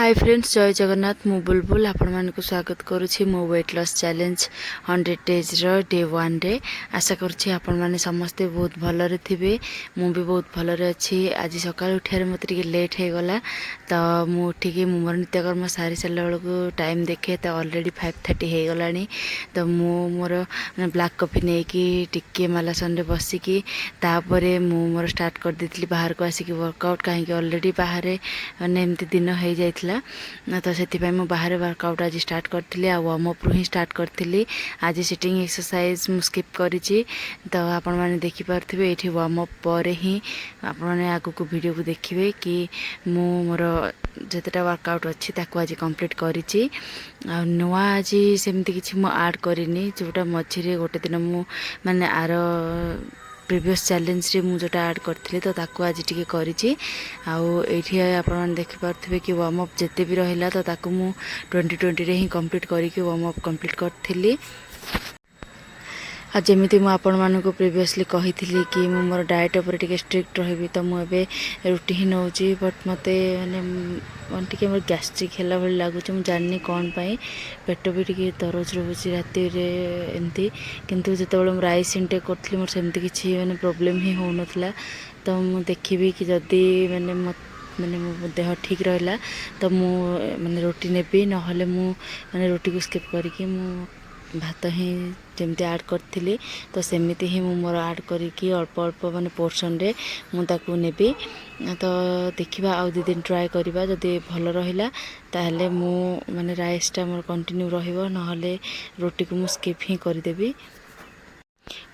Hi friends, जय जगन्नाथ। मु बुलबुल आपण मानक स्वागत करुछि मो वेट लॉस चैलेंज 100 डेज रो डे 1 रे। आशा करुछि आपण माने समस्ते बहुत भलरे थिबे। मु भी बहुत भलरे अछि। आज सकाळ उठियारे मते टिके लेट हे गला त मु उठिके मोर नित्यकर्म सारी सारला बेलको टाइम देखे त ऑलरेडी 5:30 हे गलानी। त मु मोर ब्लैक कॉफी नै कि टिके मालासन रे बसिकी तापरे मु मोर स्टार्ट कर दितली बाहर को आसी कि वर्कआउट काहे कि ऑलरेडी बाहर माने एमती दिन हे जाय तो से बाहर वर्कआउट आज स्टार्ट करी आ वार्म अप रू ही स्टार्ट करी। आज सिटिंग एक्सरसाइज मु स्किप करी तो आपण मैंने देखिपे ये वार्म अप पर ही आपण मैंने आगु को वीडियो को देखिए कि मु मोर जितेटा वर्कआउट अच्छी आज कंप्लीट करी। नुआ आज सेमती किसी मु ऐड करनी जोटा मझे गोटे दिन मु माने आर प्रीवियस चैलेंज रे मु जोटा ऐड करथिले तो ताको आज टिके करिछि। आउ एठी आपण माने देखि पारथिबे कि वार्म अप जते भी रहिला तो ताको मु 2020 रे ही कंप्लीट करिकि वार्म अप कंप्लीट करथिली। आज जमी मुझे प्रीवियसली कही थी कि मोर डाएट उपर टे स्ट्रिक्ट रही तो मुझे रुटी ही नौ बट मत माने मोर गैस्ट्रिक है भाई लगुच मुझे जानी कौन पाई पेट भी टे दरज रोच राति एमती किंतु जो राइस इनटेक करी मोर सेमती किसी माने प्रोब्लेम ही हो नाला। तो मुझे देखी कि जदि माने माने मो देह ठीक रहा तो मु माने रोटी नेबी नहले मु माने रोटी को स्किप करके मु भात ही जमती ऐड करी तो सेमती ही मोर ऐड करी अल्प अल्प माने पोर्शन रे मुझे नेबी। तो देखा आउ 2 दिन ट्राए करवा जदि भल रहा ताहले मु माने राइसटा मोर कंटिन्यू रहिबो नहले रोटी को मु स्किप ही करदेबी।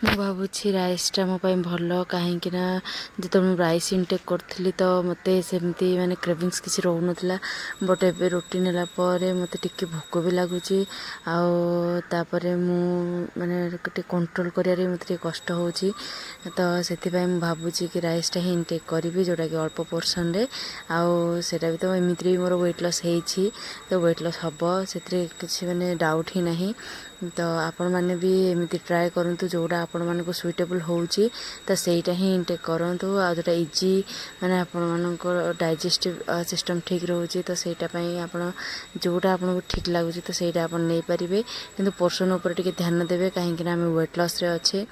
मु भावुछि राइसटा मो पाई भल कहीं जो राइस इनटेक करी तो मत सेमती माने क्रेविंग्स किसी रोह नाला बट एबे रोटी नेला परे मते टिके भोक भी लगुच आउे मु माने कंट्रोल करियारे मते टिके कष्ट होची। तो सेथिपाई मु भावुछि कि राइसटा ही इनटेक करी जोटा कि अल्प पोर्शन रे आउ सेटा भी तो एमित्री भी मोर वेट लॉस हेछि तो वेट लॉस हबो सेतरे किछि माने डाउट ही नहीं। तो आपण माने भी एमिती ट्राए करंतु जोड़ा आपण मानको सुइटेबल होउची तो सेटा ही इनटेक करंतु आ जोटा इजी माने आपण मानको डाइजेस्टिव सिस्टम ठीक रहउची तो सेटा पई आपण जोड़ा आपण को ठीक लागुची तो सेटा आपण नै परिबे किंतु पोर्शन ऊपर टिके ध्यान देबे काहे कि हम वेट लॉस रे अच्छे।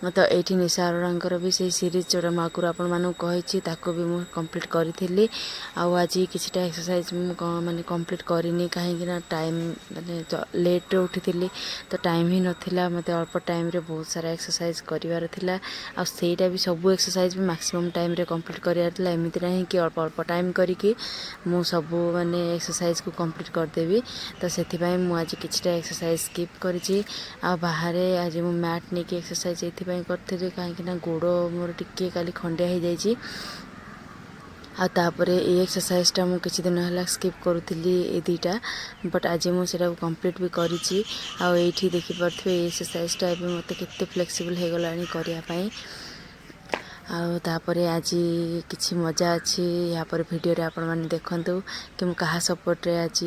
तो ये निशा अरोरांकर भी से सीरीज जोड़ा माकुर आपण मानू कही ताको भी मुझे कंप्लीट करी। आज किछटा एक्सरसाइज मु माने कंप्लीट करनी कहीं टाइम माने लेट उठी तो टाइम ही नथिला मते अल्प टाइम रे बहुत सारा एक्सरसाइज करिवार थिला आ सेटा भी सब एक्सरसाइज भी मैक्सिमम टाइम रे कंप्लीट करिवार थिला। एमिति नहीं कि अल्प अल्प टाइम करिकी मु सब माने एक्सरसाइज को कंप्लीट कर देबी। तो सेथि पई मु आज किछटा एक्सरसाइज स्किप करिछि आ बाहरे आज मु मैट नेकी एक्सरसाइज एथि करथिले कहीं गोड़ मोर टिके काली खंडिया हो जाइए। तापरे ये एक्सरसाइजटा मु किछि दिन हला स्किप करूथली ए दुईटा बट आज मुझे कंप्लीट भी करिछि। आ एठी देखि परथबे एक्सरसाइजटा एबे मते केते फ्लेक्सिबल हे गलानी करिया पई। आउ तापरे आज किछि मजा अच्छी यहाँ पर वीडियो रे आपण माने देखंतु कि मु कहा सपोर्ट रे आज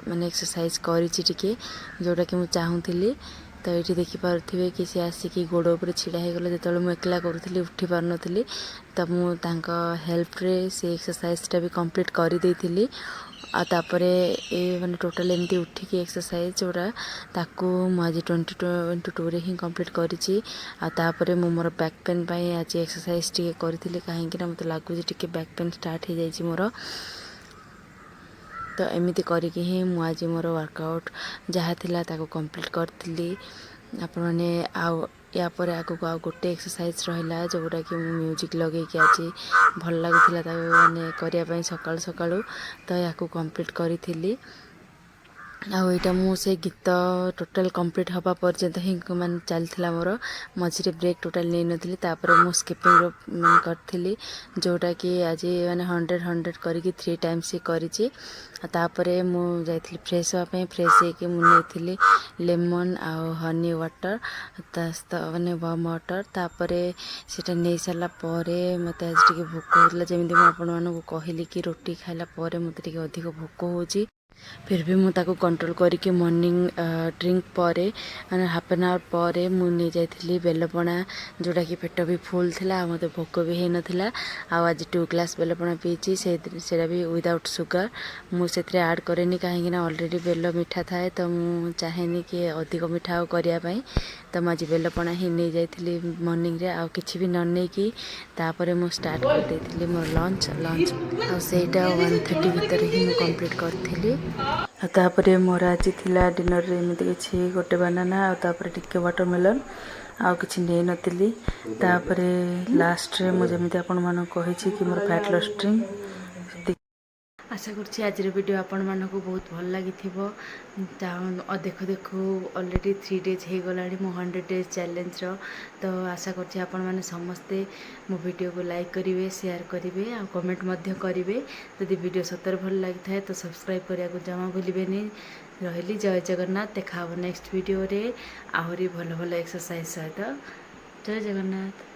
माने एक्सरसाइज करिछि टिके जोटा कि मु चाहूथली। तो ये देखिपे कि सी आसिक गोड़ उपर छिड़ा हो गला जो मुझे एकला करूली उठी पार नी तो मुझे हेल्प रे से एक्सरसाइजटा भी कंप्लीट कर देती। तापरे ए माने टोटल एमती उठिकी एक्सरसाइज जोड़ा ताकू मुझे 2022 रे ही कंप्लीट करिछि। तापरे मु मोर बैक पेन पाई आज एक्सरसाइज टिके करी कहीं मते लागुछि टिके बैक पेन स्टार्ट हो जाइछि मोर। तो एमती करके ही मुझे मोर वर्कआउट जहाँ थिला ताको कंप्लीट करथिली। आपण माने आउ या पर आगो को गोटे एक्सरसाइज रहिला जोटा कि मु म्यूजिक लगे कि आज भल लागुथिला ताको माने करिया पई सकाळ सकाळू तो याको कंप्लीट करिथिली। आईटा मुझे गीत टोटाल कंप्लीट हवा पर्यंत ही मान चलता मोर मझे ब्रेक टोटाल नहीं नथली। तापर मु स्किपिंग मान करथिली जोटा कि आज माने 100 करके 3 टाइम्स ही करिछि। तापरे मु जाइथिली फ्रेश होआ पे फ्रेश होके मु नेथिली लेमन आ हनी वाटर माने वार्म वाटर। तापरे सेटा नहीं सारा परे मते आज टिके भोक होतला जेमिति मु आपण मानकु कहली कि रोटी खाइला परे मते टिके अधिक भोक होउची। फिर भी मुझे कंट्रोल करके मॉर्निंग ड्रिंक पर मैंने हाफ एन आवर पर मुझे जाइली बेलपणा जोटा कि पेट भी फुल थिला मत भोक भी हो नाला आज 2 ग्लास बेलपणा पीची से भी विदाउट सुगर मुझे ऐड करेनि कहीं ऑलरेडी बेल मिठा थाए तो मुझे चाहेनी कि अधिक मिठा करने तो मुझे बेलपणा ही नहीं जाइली मॉर्निंग रे आ किसी भी न नहीं कि तापर मुझे स्टार्ट कर देती मोर लंच आईटा 1:30 भितर ही मुझे कंप्लीट करी तापर मोर आज थिला डिनर रे एमती किसी गोटे बानाना आपर टिके वाटरमेलन आउ किसी नहीं नथिली तापर लास्ट रे मुझे जमी आपण मान कही कि मोर फैट लॉस ड्रिंक आशा करछि आज वीडियो आपण मानक बहुत भल लगी देखु देखु ऑलरेडी 3 डेज हो गला मो 100 डेज चैलेंज तो आशा करछि आपण माने समस्ते मो वीडियो को लाइक करेंगे शेयर करेंगे आ कमेंट मध्य करेंगे यदि वीडियो सतर भल लगी थाए तो सब्सक्राइब करिया को जमा भूलिबेनी रहिली जय जगन्नाथ देखा नेक्स्ट वीडियो रे आहरी भल भल एक्सरसाइज सहित जय जगन्नाथ।